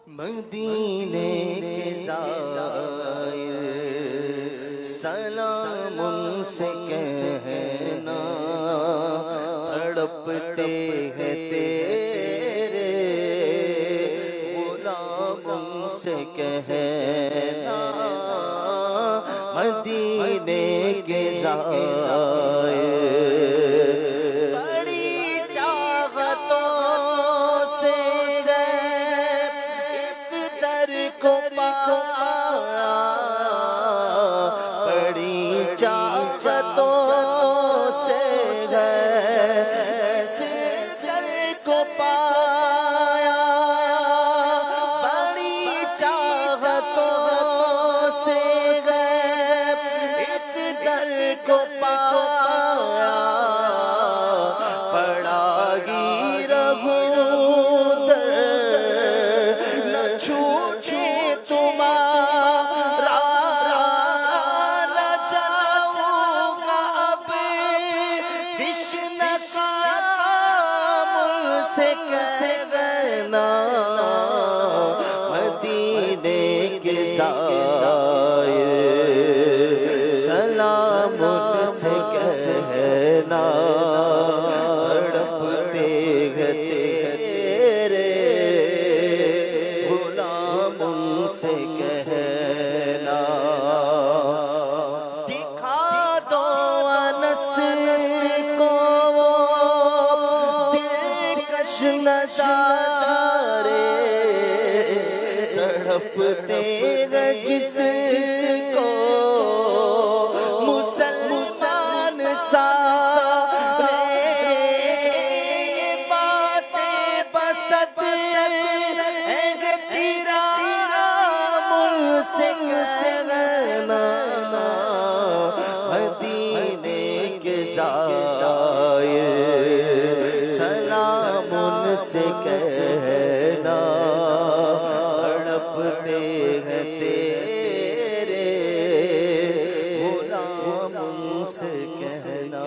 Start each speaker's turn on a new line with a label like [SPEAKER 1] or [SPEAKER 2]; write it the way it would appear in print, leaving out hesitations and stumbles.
[SPEAKER 1] मदीने के ज़ायर सलाम उनसे कहना, तड़पते हैं तेरे गुलाम उनसे कहना। मदीने के ज़ायर मदीने के ज़ायर सलाम उनसे कहना, तड़पते हैं तेरे गुलाम उनसे कहना। दिखा दो अनस को दिलकश नज़ारे, तड़पते हैं जिसको मुसलमान सारे। बातें बसत है तेरा मुझसे कहना। मदीने के ज़ायर सलाम उनसे कहना, तड़पते हैं तेरे गुलाम उनसे कहना।